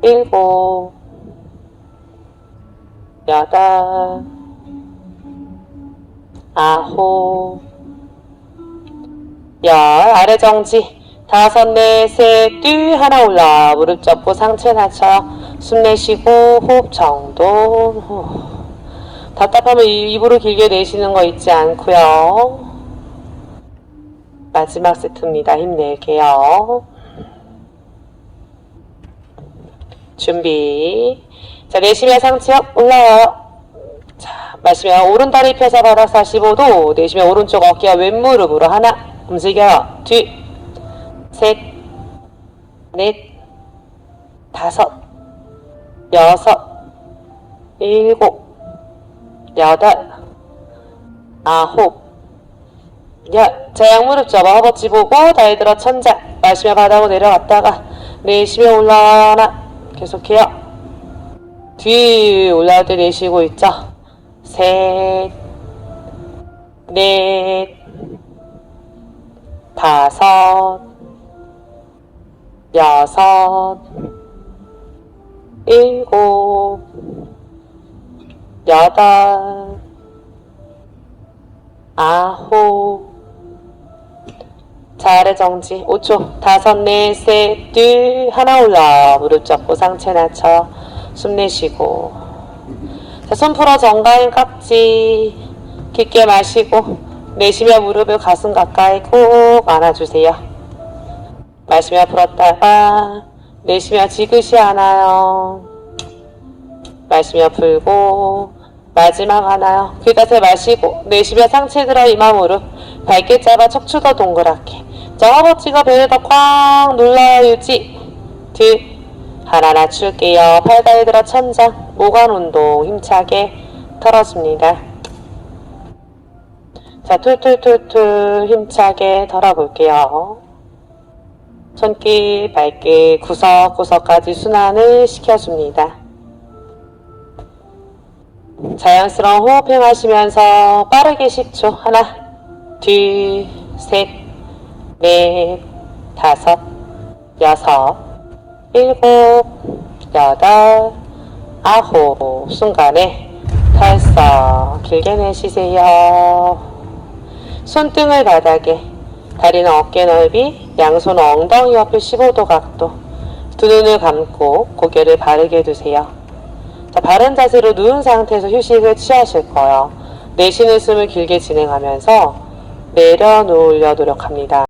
7, 8, 9, 10. 아래 정지. 다섯, 넷, 셋, 둘, 하나 올라. 무릎 접고 상체 낮춰. 숨 내쉬고 호흡 정돈. 답답하면 입으로 길게 내쉬는 거 잊지 않고요. 마지막 세트입니다. 힘낼게요. 준비. 자, 내쉬면 상체 업 올라와요. 자, 마시면 오른다리 펴서 바닥 45도. 내쉬면 오른쪽 어깨와 왼무릎으로 하나 움직여요. 둘, 셋, 넷, 다섯, 여섯, 일곱, 여덟, 아홉, 열. 자, 양무릎 접어 허벅지 보고 다리 들어 천장. 마시며 바닥으로 내려갔다가 내쉬며 올라와요. 하나 계속해요. 뒤 올라올 때 내쉬고 있죠. 셋, 넷, 다섯, 여섯, 일곱, 여덟, 아홉. 자, 아래 정지 5초. 다섯, 넷, 셋, 둘, 하나 올라. 무릎 접고 상체 낮춰. 숨 내쉬고. 자, 손 풀어 정가인 깍지. 깊게 마시고 내쉬며 무릎을 가슴 가까이 꼭 안아주세요. 마시며 풀었다가 내쉬며 지그시 안아요. 마시며 풀고 마지막 안아요. 그 자세 마시고 내쉬며 상체 들어 이마 무릎 밝게 잡아 척추 더 동그랗게. 자, 허벅지가 배를 더 꽉 눌러요. 유지. 둘, 하나 낮출게요. 팔다리 들어 천장. 모관 운동 힘차게 털어줍니다. 자, 툴툴툴툴 힘차게 털어볼게요. 손길 밝게 구석구석까지 순환을 시켜줍니다. 자연스러운 호흡 행하시면서 빠르게 10초. 하나, 둘, 셋, 넷, 다섯, 여섯, 일곱, 여덟, 아홉. 순간에 털썩 길게 내쉬세요. 손등을 바닥에, 다리는 어깨 넓이, 양손 엉덩이 옆에 15도 각도. 두 눈을 감고 고개를 바르게 두세요. 자, 바른 자세로 누운 상태에서 휴식을 취하실 거예요. 내쉬는 숨을 길게 진행하면서 내려놓으려 노력합니다.